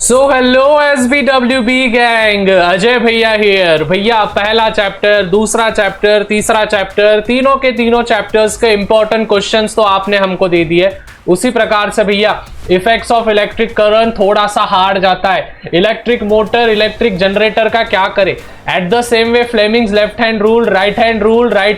So hello SBWB gang, Ajay भैया here. भैया पहला चैप्टर, दूसरा चैप्टर, तीसरा चैप्टर, तीनों के तीनों चैप्टर्स के इंपॉर्टेंट क्वेश्चंस तो आपने हमको दे दिए। उसी प्रकार से भैया इफेक्ट्स ऑफ इलेक्ट्रिक करंट थोड़ा सा हार्ड जाता है। इलेक्ट्रिक मोटर, इलेक्ट्रिक जनरेटर का क्या करे। At the same way Fleming's left hand rule, right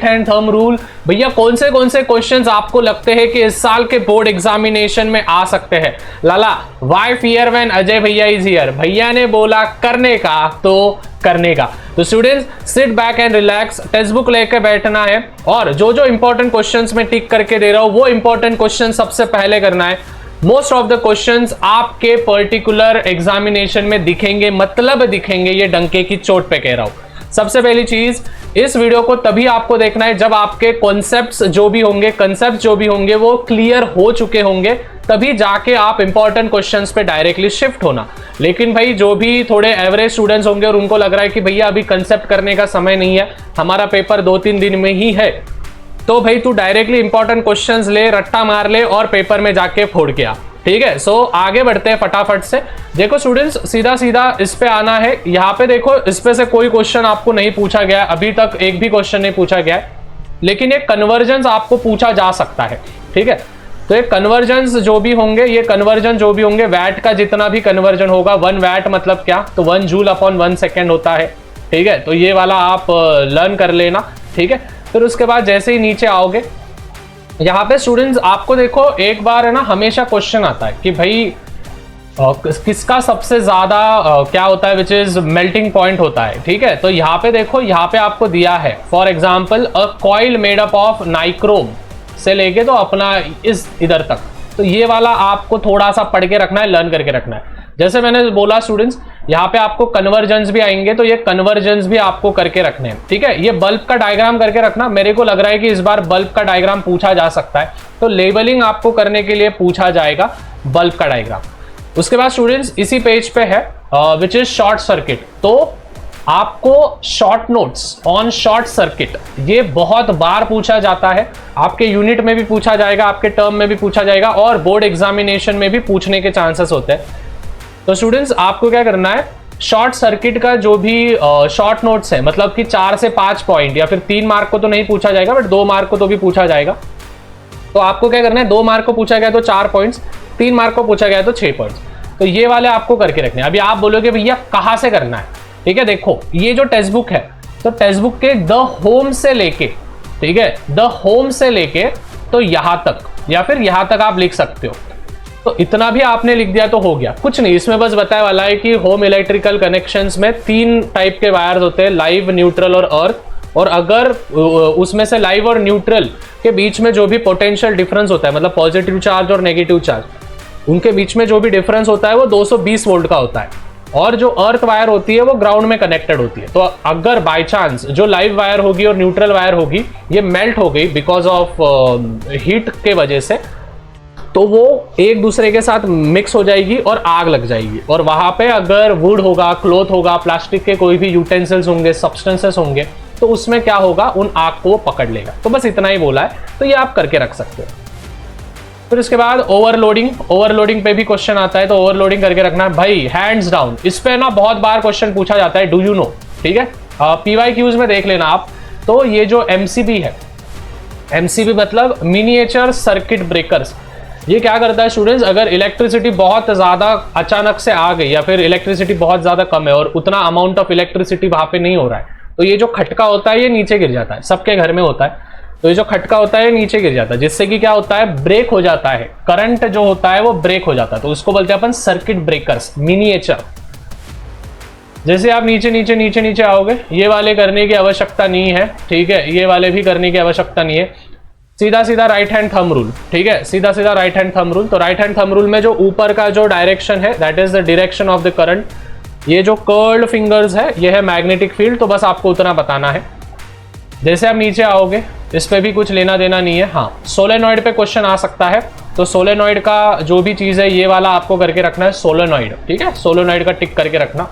hand thumb rule. भैया कौन से क्वेश्चंस आपको लगते हैं कि इस साल के बोर्ड एग्जामिनेशन में आ सकते हैं। लाला व्हाई फियर व्हेन अजय भैया इज हियर। भैया ने बोला करने का तो करने का। तो students sit back and relax, text book लेके बैठना है और जो जो इंपॉर्टेंट क्वेश्चंस में टिक करके दे रहा हूं वो इंपॉर्टेंट क्वेश्चन सबसे पहले करना है। मोस्ट ऑफ द क्वेश्चंस आपके पर्टिकुलर एग्जामिनेशन में दिखेंगे, मतलब दिखेंगे, ये डंके की चोट पे कह रहा हूं। सबसे पहली चीज, इस वीडियो को तभी आपको देखना है जब आपके कंसेप्ट जो भी होंगे वो क्लियर हो चुके होंगे, तभी जाके आप इंपॉर्टेंट क्वेश्चंस पे डायरेक्टली शिफ्ट होना। लेकिन भाई जो भी थोड़े एवरेज स्टूडेंट्स होंगे और उनको लग रहा है कि भैया अभी कंसेप्ट करने का समय नहीं है, हमारा पेपर 2-3 दिन में ही है, तो भाई तू डायरेक्टली इंपॉर्टेंट क्वेश्चंस ले, रट्टा मार ले और पेपर में जाके फोड़ के आ। ठीक है, सो आगे बढ़ते हैं फटाफट से। देखो स्टूडेंट्स, सीधा सीधा इस पे आना है। यहाँ पे देखो, इस पे से कोई क्वेश्चन आपको नहीं पूछा गया है, अभी तक एक भी क्वेश्चन नहीं पूछा गया है, लेकिन ये कन्वर्जन आपको पूछा जा सकता है। ठीक है, तो ये कन्वर्जन जो भी होंगे, वैट का जितना भी कन्वर्जन होगा, 1 वैट मतलब क्या, तो 1 जूल अपॉन 1 सेकेंड होता है। ठीक है, तो ये वाला आप लर्न कर लेना। ठीक है, फिर उसके बाद जैसे ही नीचे आओगे, यहाँ पे स्टूडेंट्स आपको देखो एक बार है ना, हमेशा क्वेश्चन आता है कि भाई किसका सबसे ज्यादा क्या होता है, विच इज मेल्टिंग पॉइंट होता है। ठीक है, तो यहाँ पे देखो, यहाँ पे आपको दिया है for example a coil made up of nichrome से लेके तो अपना इस इधर तक, तो ये वाला आपको थोड़ा सा पढ़ के रखना है, लर्न करके रखना है। जैसे मैंने बोला स्टूडेंट्स, यहाँ पे आपको कन्वर्जेंस भी आएंगे, तो ये कन्वर्जेंस भी आपको करके रखने हैं। ठीक है, ये बल्ब का डायग्राम करके रखना। मेरे को लग रहा है कि इस बार बल्ब का डायग्राम पूछा जा सकता है, तो लेबलिंग आपको करने के लिए पूछा जाएगा बल्ब का डायग्राम। उसके बाद स्टूडेंट्स इसी पेज पे है विच इज शॉर्ट सर्किट, तो आपको short notes on short circuit ये बहुत बार पूछा जाता है। आपके यूनिट में भी पूछा जाएगा, आपके टर्म में भी पूछा जाएगा और बोर्ड एग्जामिनेशन में भी पूछने के चांसेस होते हैं। तो स्टूडेंट्स आपको क्या करना है, शॉर्ट सर्किट का जो भी शॉर्ट नोट्स है, मतलब कि 4 से 5 पॉइंट, या फिर 3 मार्क को तो नहीं पूछा जाएगा बट 2 मार्क को तो भी पूछा जाएगा। तो आपको क्या करना है, 2 मार्क को पूछा गया तो 4 पॉइंट्स, 3 मार्क को पूछा गया तो 6 पॉइंट्स, तो ये वाले आपको करके रखने हैं। अभी आप बोलोगे भैया कहाँ से करना है। ठीक है, देखो ये जो टेक्स्ट बुक है, तो टेक्स्ट बुक के द होम से लेके, ठीक है, द होम से लेके तो यहां तक, या फिर यहां तक आप लिख सकते हो। तो इतना भी आपने लिख दिया तो हो गया, कुछ नहीं। इसमें बस बताया वाला है कि होम इलेक्ट्रिकल कनेक्शंस में 3 टाइप के वायर्स होते हैं, लाइव, न्यूट्रल और अर्थ। और अगर उसमें से लाइव और न्यूट्रल के बीच में जो भी पोटेंशियल डिफरेंस होता है, मतलब पॉजिटिव चार्ज और नेगेटिव चार्ज, उनके बीच में जो भी डिफरेंस होता है वो 220 वोल्ट का होता है। और जो अर्थ वायर होती है वो ग्राउंड में कनेक्टेड होती है। तो अगर बाय चांस जो लाइव वायर होगी और न्यूट्रल वायर होगी ये मेल्ट हो गई बिकॉज ऑफ हीट के वजह से, तो वो एक दूसरे के साथ मिक्स हो जाएगी और आग लग जाएगी। और वहां पे अगर वुड होगा, क्लॉथ होगा, प्लास्टिक के कोई भी यूटेंसिल्स होंगे, सब्सटेंसेस होंगे, तो उसमें क्या होगा, उन आग को वो पकड़ लेगा। तो बस इतना ही बोला है, तो ये आप करके रख सकते हो। फिर इसके बाद ओवरलोडिंग पे भी क्वेश्चन आता है, तो ओवरलोडिंग करके रखना भाई। हैंड्स डाउन, इस पे ना बहुत बार क्वेश्चन पूछा जाता है, डू यू नो। ठीक है, PYQs में देख लेना आप। तो ये जो MCB है, MCB मतलब मिनिएचर सर्किट ब्रेकर्स, ये क्या करता है स्टूडेंट्स, अगर इलेक्ट्रिसिटी बहुत ज्यादा अचानक से आ गई या फिर इलेक्ट्रिसिटी बहुत ज्यादा कम है और उतना अमाउंट ऑफ इलेक्ट्रिसिटी वहां पे नहीं हो रहा है, तो ये जो खटका होता है ये नीचे गिर जाता है। सबके घर में होता है, तो ये जो खटका होता है नीचे गिर जाता है, जिससे कि क्या होता है, ब्रेक हो जाता है, करंट जो होता है वो ब्रेक हो जाता है। तो उसको बोलते हैं अपन सर्किट ब्रेकर्स, मिनिएचर। जैसे आप नीचे आओगे, ये वाले करने की आवश्यकता नहीं है। ठीक है, ये वाले भी करने की आवश्यकता नहीं है। सीधा राइट हैंड थंब रूल। ठीक है, सीधा राइट हैंड थंब रूल। तो राइट हैंड थंब रूल में जो ऊपर का जो डायरेक्शन है, that is the direction of the current. ये जो कर्ल्ड फिंगर्स है, ये है मैग्नेटिक फील्ड। तो बस आपको उतना बताना है। जैसे आप नीचे आओगे, इस पे भी कुछ लेना देना नहीं है। हाँ, सोलेनॉइड पे क्वेश्चन आ सकता है, तो सोलेनॉइड का जो भी चीज है ये वाला आपको करके रखना है, सोलेनॉइड। ठीक है, सोलेनॉइड का टिक करके रखना।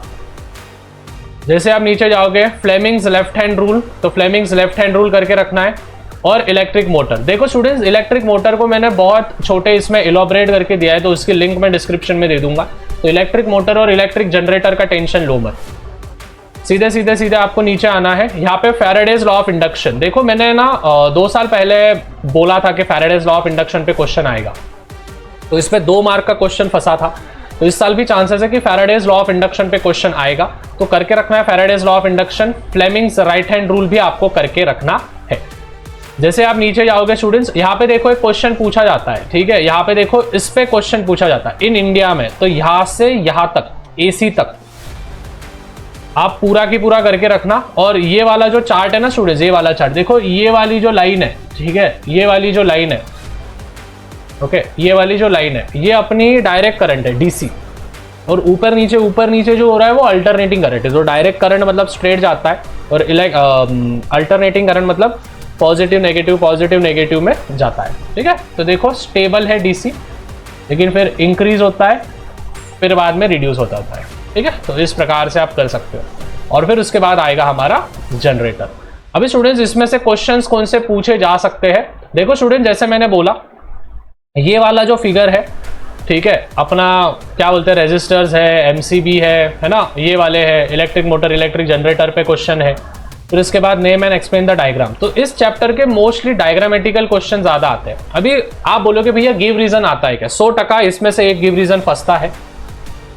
जैसे आप नीचे जाओगे, फ्लेमिंग्स लेफ्ट हैंड रूल, तो फ्लेमिंग्स लेफ्ट हैंड रूल करके रखना है। और इलेक्ट्रिक मोटर, देखो स्टूडेंट्स, इलेक्ट्रिक मोटर को मैंने बहुत छोटे इसमें इलॉबरेट करके दिया है, तो उसकी लिंक मैं डिस्क्रिप्शन में दे दूंगा। तो इलेक्ट्रिक मोटर और इलेक्ट्रिक जनरेटर का टेंशन लो मत, सीधे सीधे सीधे आपको नीचे आना है। यहाँ पे फैराडेज लॉ ऑफ इंडक्शन, देखो मैंने ना 2 साल पहले बोला था कि फैराडेज लॉ ऑफ इंडक्शन पे क्वेश्चन आएगा, तो इस पे 2 मार्क का क्वेश्चन फंसा था। तो इस साल भी चांसेस है कि फैराडेज लॉ ऑफ इंडक्शन पे क्वेश्चन आएगा, तो करके रखना है Faraday's law of induction. Fleming's right hand rule भी आपको करके रखना है। जैसे आप नीचे जाओगे स्टूडेंट्स, यहाँ पे देखो एक क्वेश्चन पूछा जाता है, ठीक है, यहाँ पे देखो इस पे क्वेश्चन पूछा जाता है इन इंडिया में, तो यहाँ से यहाँ तक AC तक आप पूरा की पूरा करके रखना। और ये वाला जो चार्ट है ना स्टूडेंट्स, ये वाला चार्ट देखो, ये वाली जो लाइन है, ठीक है, ये वाली जो लाइन है, ओके, ये वाली जो लाइन है ये अपनी डायरेक्ट करंट है DC, और ऊपर नीचे जो हो रहा है वो अल्टरनेटिंग करंट है। जो डायरेक्ट करंट मतलब स्ट्रेट जाता है, और अल्टरनेटिंग करंट मतलब पॉजिटिव नेगेटिव में जाता है, ठीक है। तो देखो स्टेबल है DC, लेकिन फिर इंक्रीज होता है, फिर बाद में रिड्यूस होता है, ठीक है। तो इस प्रकार से आप कर सकते हो। और फिर उसके बाद आएगा हमारा जनरेटर। अभी स्टूडेंट्स इसमें से क्वेश्चंस कौन से पूछे जा सकते हैं, देखो स्टूडेंट जैसे मैंने बोला, ये वाला जो फिगर है, ठीक है, अपना क्या बोलते हैं रेजिस्टर्स है, MCB है ना, ये वाले है इलेक्ट्रिक मोटर इलेक्ट्रिक जनरेटर पे क्वेश्चन है। फिर इसके बाद name and explain the diagram. तो इस चैप्टर के मोस्टली डायग्रामेटिकल क्वेश्चन ज्यादा आते हैं। अभी आप बोलोगे भैया गिव रीजन आता है क्या? 100% इसमें से एक गिव रीजन फंसता है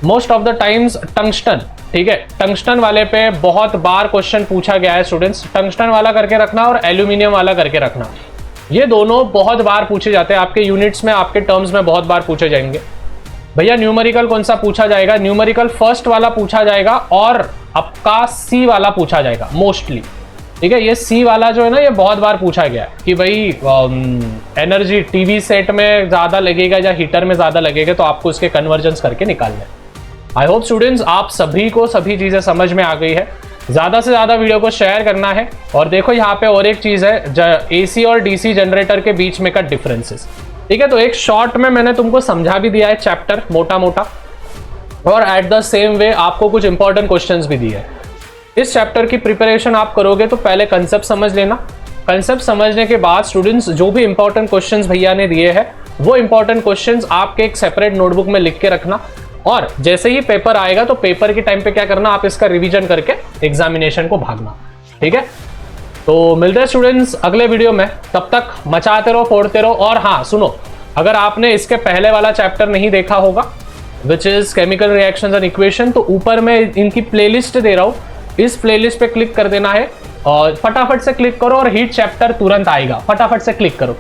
most of the times. Tungsten, ठीक है, टंगस्टन वाले पे बहुत बार क्वेश्चन पूछा गया है स्टूडेंट्स। टंगस्टन वाला करके रखना और एल्यूमिनियम वाला करके रखना, ये दोनों बहुत बार पूछे जाते हैं आपके यूनिट्स में, आपके टर्म्स में बहुत बार पूछे जाएंगे। भैया न्यूमेरिकल कौन सा पूछा जाएगा? न्यूमेरिकल फर्स्ट वाला पूछा जाएगा और आपका C वाला पूछा जाएगा मोस्टली, ठीक है। ये C वाला जो है ना, ये बहुत बार पूछा गया है कि भाई एनर्जी टीवी सेट में ज्यादा लगेगा या हीटर में ज्यादा लगेगा, तो आपको इसके कन्वर्जन्स करके निकालने। आई होप स्टूडेंट्स आप सभी को सभी चीजें समझ में आ गई है। ज्यादा से ज्यादा वीडियो को शेयर करना है। और देखो यहाँ पे और एक चीज है, AC और DC जनरेटर के बीच में का डिफरेंसेस, ठीक है। तो एक शॉर्ट में मैंने तुमको समझा भी दिया है चैप्टर मोटा मोटा, और एट द सेम वे आपको कुछ इंपॉर्टेंट क्वेश्चंस भी दिए हैं। इस चैप्टर की प्रिपरेशन आप करोगे तो पहले कंसेप्ट समझ लेना। कंसेप्ट समझने के बाद स्टूडेंट्स जो भी इंपॉर्टेंट क्वेश्चंस भैया ने दिए हैं, वो इंपॉर्टेंट क्वेश्चंस आपके एक सेपरेट नोटबुक में लिख के रखना। और जैसे ही पेपर आएगा तो पेपर के टाइम पे क्या करना, आप इसका रिवीजन करके एग्जामिनेशन को भागना, ठीक है। तो मिलते हैं स्टूडेंट्स अगले वीडियो में, तब तक मचाते रहो, फोड़ते रहो। और हाँ सुनो, अगर आपने इसके पहले वाला चैप्टर नहीं देखा होगा which is chemical reactions and equation, तो ऊपर मैं इनकी प्लेलिस्ट दे रहा हूँ, इस प्लेलिस्ट पे क्लिक कर देना है और फटाफट से क्लिक करो और हीट चैप्टर तुरंत आएगा। फटाफट से क्लिक करो